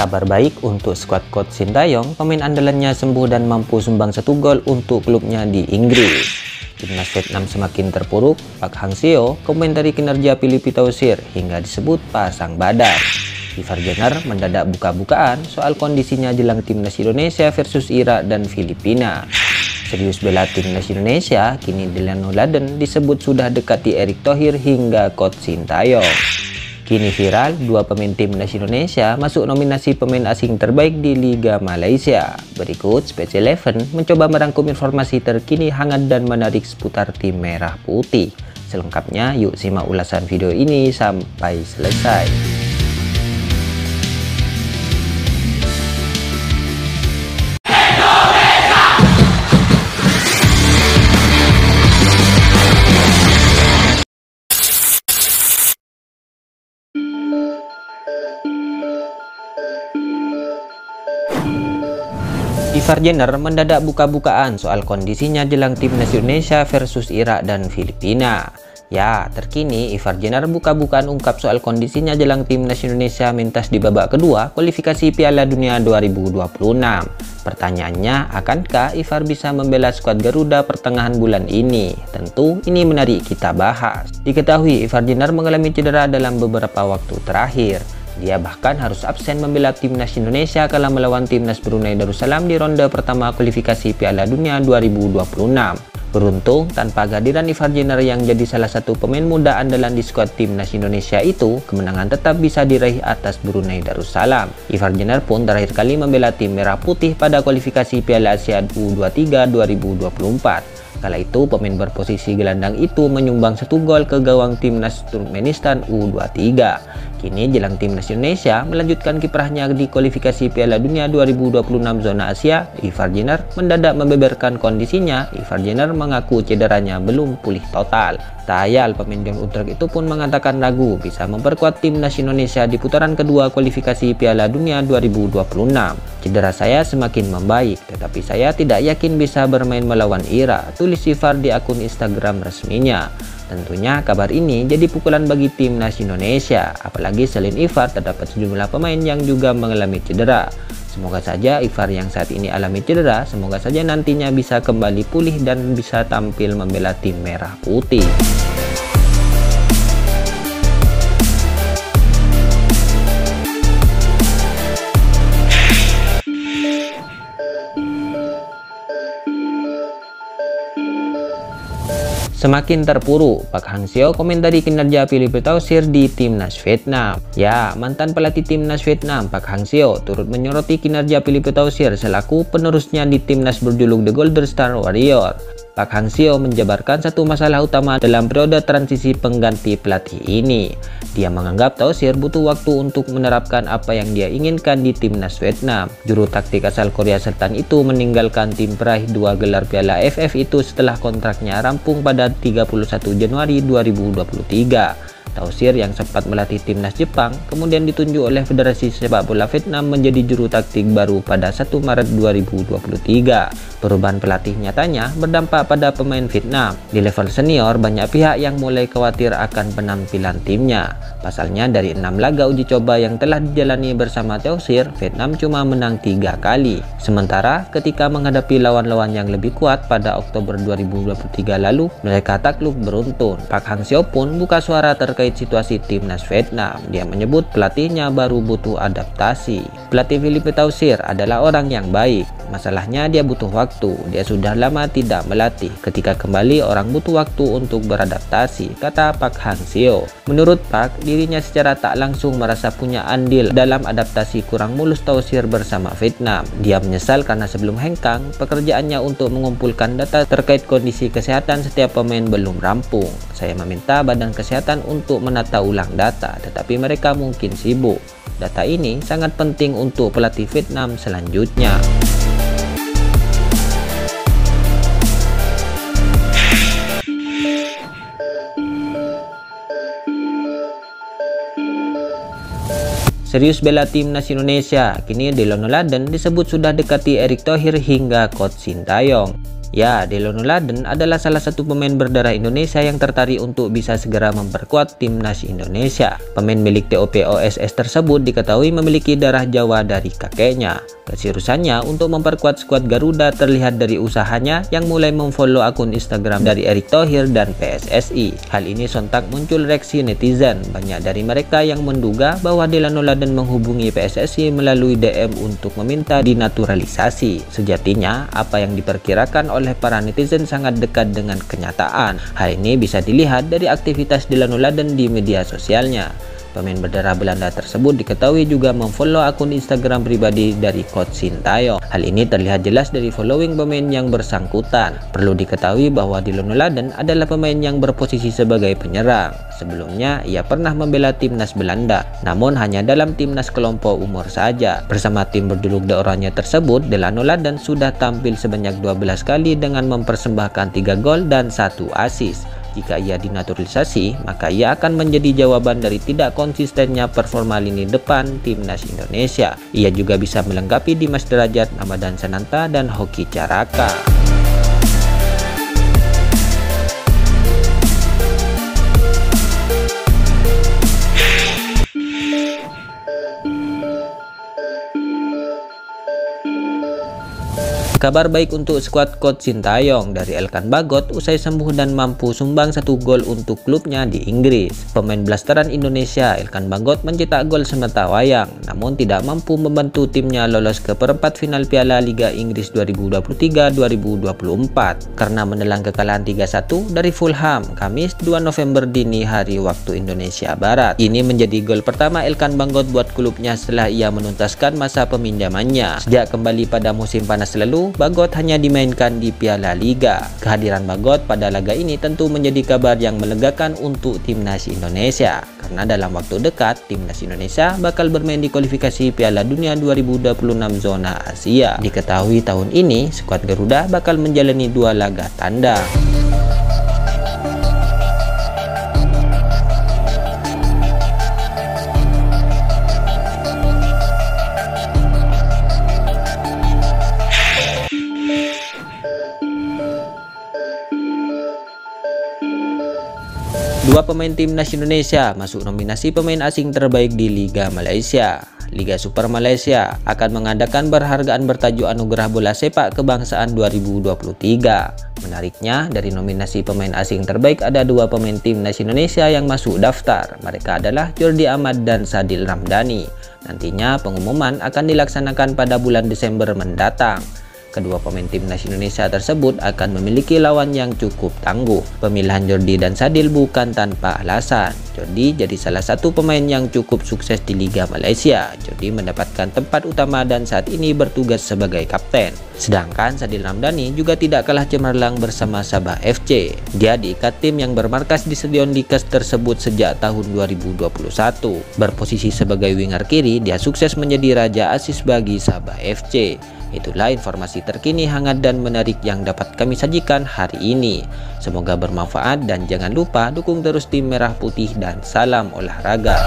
Kabar baik untuk skuad coach Sintayong, pemain andalannya sembuh dan mampu sumbang 1 gol untuk klubnya di Inggris. Timnas Vietnam semakin terpuruk, Park Hang-seo komentari kinerja Philippe Tausir hingga disebut pasang badan. Ivar Jenner mendadak buka-bukaan soal kondisinya jelang timnas Indonesia versus Irak dan Filipina. Serius bela timnas Indonesia, kini Dylan Nolladen disebut sudah dekati Erick Thohir hingga coach Sintayong. Kini viral, 2 pemain timnas Indonesia masuk nominasi pemain asing terbaik di Liga Malaysia. Berikut Special Eleven mencoba merangkum informasi terkini hangat dan menarik seputar tim merah putih. Selengkapnya yuk simak ulasan video ini sampai selesai. Ivar Jenner mendadak buka-bukaan soal kondisinya jelang timnas Indonesia versus Irak dan Filipina. Ya, terkini Ivar Jenner buka-bukaan ungkap soal kondisinya jelang timnas Indonesia mentas di babak kedua kualifikasi Piala Dunia 2026. Pertanyaannya, akankah Ivar bisa membela skuad Garuda pertengahan bulan ini? Tentu ini menarik kita bahas. Diketahui Ivar Jenner mengalami cedera dalam beberapa waktu terakhir. Dia bahkan harus absen membela timnas Indonesia kala melawan timnas Brunei Darussalam di ronde pertama kualifikasi Piala Dunia 2026. Beruntung, tanpa kehadiran Ivar Jenner yang jadi salah satu pemain muda andalan di skuad timnas Indonesia itu, kemenangan tetap bisa diraih atas Brunei Darussalam. Ivar Jenner pun terakhir kali membela tim merah putih pada kualifikasi Piala Asia U23 2024. Kala itu, pemain berposisi gelandang itu menyumbang 1 gol ke gawang timnas Turkmenistan U23. Kini jelang timnas Indonesia melanjutkan kiprahnya di kualifikasi Piala Dunia 2026 zona Asia, Ivar Jenner mendadak membeberkan kondisinya. Ivar Jenner mengaku cederanya belum pulih total. Tak ayal, pemain Jong Utrecht itu pun mengatakan ragu bisa memperkuat timnas Indonesia di putaran kedua kualifikasi Piala Dunia 2026. Cedera saya semakin membaik, tetapi saya tidak yakin bisa bermain melawan Irak, tulis Ivar di akun Instagram resminya. Tentunya kabar ini jadi pukulan bagi timnas Indonesia, apalagi selain Ivar terdapat sejumlah pemain yang juga mengalami cedera. Semoga saja Ivar yang saat ini alami cedera, semoga saja nantinya bisa kembali pulih dan bisa tampil membela tim merah putih. Semakin terpuruk, Park Hang-seo komentari kinerja Philippe Tausir di timnas Vietnam. Ya, mantan pelatih timnas Vietnam Park Hang-seo turut menyoroti kinerja Philippe Tausir selaku penerusnya di timnas berjuluk The Golden Star Warrior. Park Hang-seo menjabarkan satu masalah utama dalam periode transisi pengganti pelatih ini. Dia menganggap Tausir butuh waktu untuk menerapkan apa yang dia inginkan di timnas Vietnam. Juru taktik asal Korea Selatan itu meninggalkan tim peraih 2 gelar Piala AFF itu setelah kontraknya rampung pada 31 Januari 2023. Tausir yang sempat melatih timnas Jepang kemudian ditunjuk oleh Federasi Sepak Bola Vietnam menjadi juru taktik baru pada 1 Maret 2023. Perubahan pelatih nyatanya berdampak pada pemain Vietnam. Di level senior, banyak pihak yang mulai khawatir akan penampilan timnya. Pasalnya, dari 6 laga uji coba yang telah dijalani bersama Tausir, Vietnam cuma menang 3 kali. Sementara, ketika menghadapi lawan-lawan yang lebih kuat pada Oktober 2023 lalu, mereka takluk beruntun. Park Hang-seo pun buka suara terkait situasi timnas Vietnam. Dia menyebut pelatihnya baru butuh adaptasi. Pelatih Philippe Tausir adalah orang yang baik. Masalahnya dia butuh waktu. Dia sudah lama tidak melatih. Ketika kembali, orang butuh waktu untuk beradaptasi, kata Park Hang-seo. Menurut Park, dirinya secara tak langsung merasa punya andil dalam adaptasi kurang mulus Tausir bersama Vietnam. Dia menyesal karena sebelum hengkang, pekerjaannya untuk mengumpulkan data terkait kondisi kesehatan setiap pemain belum rampung. Saya meminta badan kesehatan untuk menata ulang data, tetapi mereka mungkin sibuk. Data ini sangat penting untuk pelatih Vietnam selanjutnya. Serius bela timnas Indonesia, kini Dylan Nolladen disebut sudah dekati Erick Thohir hingga coach Sintayong. Ya, Delano Laden adalah salah satu pemain berdarah Indonesia yang tertarik untuk bisa segera memperkuat timnas Indonesia. Pemain milik TOP-OSS tersebut diketahui memiliki darah Jawa dari kakeknya. Keseriusannya untuk memperkuat skuad Garuda terlihat dari usahanya yang mulai memfollow akun Instagram dari Erick Thohir dan PSSI. Hal ini sontak muncul reaksi netizen. Banyak dari mereka yang menduga bahwa Delano Laden menghubungi PSSI melalui DM untuk meminta dinaturalisasi. Sejatinya, apa yang diperkirakan oleh para netizen sangat dekat dengan kenyataan. Hal ini bisa dilihat dari aktivitas Delano Laden di media sosialnya. Pemain berdarah Belanda tersebut diketahui juga memfollow akun Instagram pribadi dari Coach Sintayong. Hal ini terlihat jelas dari following pemain yang bersangkutan. Perlu diketahui bahwa Delano Laden adalah pemain yang berposisi sebagai penyerang. Sebelumnya, ia pernah membela timnas Belanda, namun hanya dalam timnas kelompok umur saja. Bersama tim berjuluk The Oranye tersebut, Delano Laden sudah tampil sebanyak 12 kali dengan mempersembahkan 3 gol dan 1 assist. Jika ia dinaturalisasi, maka ia akan menjadi jawaban dari tidak konsistennya performa lini depan timnas Indonesia. Ia juga bisa melengkapi Dimas Derajat, Ramadan Sananta, dan Hoki Caraka. Kabar baik untuk skuad Coach Sintayong dari Elkan Bagot usai sembuh dan mampu sumbang 1 gol untuk klubnya di Inggris. Pemain blasteran Indonesia Elkan Bagot mencetak gol sematawayang, namun tidak mampu membantu timnya lolos ke perempat final Piala Liga Inggris 2023-2024 karena menelan kekalahan 3-1 dari Fulham Kamis 2 November dini hari waktu Indonesia Barat. Ini menjadi gol pertama Elkan Bagot buat klubnya setelah ia menuntaskan masa peminjamannya. Sejak kembali pada musim panas lalu, Bagot hanya dimainkan di Piala Liga. Kehadiran Bagot pada laga ini tentu menjadi kabar yang melegakan untuk timnas Indonesia, karena dalam waktu dekat timnas Indonesia bakal bermain di kualifikasi Piala Dunia 2026 zona Asia. Diketahui tahun ini skuad Garuda bakal menjalani 2 laga tandang. Dua pemain timnas Indonesia masuk nominasi pemain asing terbaik di Liga Malaysia. Liga Super Malaysia akan mengadakan penghargaan bertajuk Anugerah Bola Sepak Kebangsaan 2023. Menariknya, dari nominasi pemain asing terbaik ada 2 pemain timnas Indonesia yang masuk daftar. Mereka adalah Jordi Amat dan Sadil Ramdhani. Nantinya pengumuman akan dilaksanakan pada bulan Desember mendatang. Kedua pemain timnas Indonesia tersebut akan memiliki lawan yang cukup tangguh. Pemilihan Jordi dan Sadil bukan tanpa alasan. Jordi jadi salah satu pemain yang cukup sukses di Liga Malaysia. Jordi mendapatkan tempat utama dan saat ini bertugas sebagai kapten. Sedangkan Sadil Ramdhani juga tidak kalah cemerlang bersama Sabah FC. Dia diikat tim yang bermarkas di Stadion Likas tersebut sejak tahun 2021. Berposisi sebagai winger kiri, dia sukses menjadi raja asis bagi Sabah FC. Itulah informasi terkini hangat dan menarik yang dapat kami sajikan hari ini. Semoga bermanfaat dan jangan lupa dukung terus tim Merah Putih dan salam olahraga.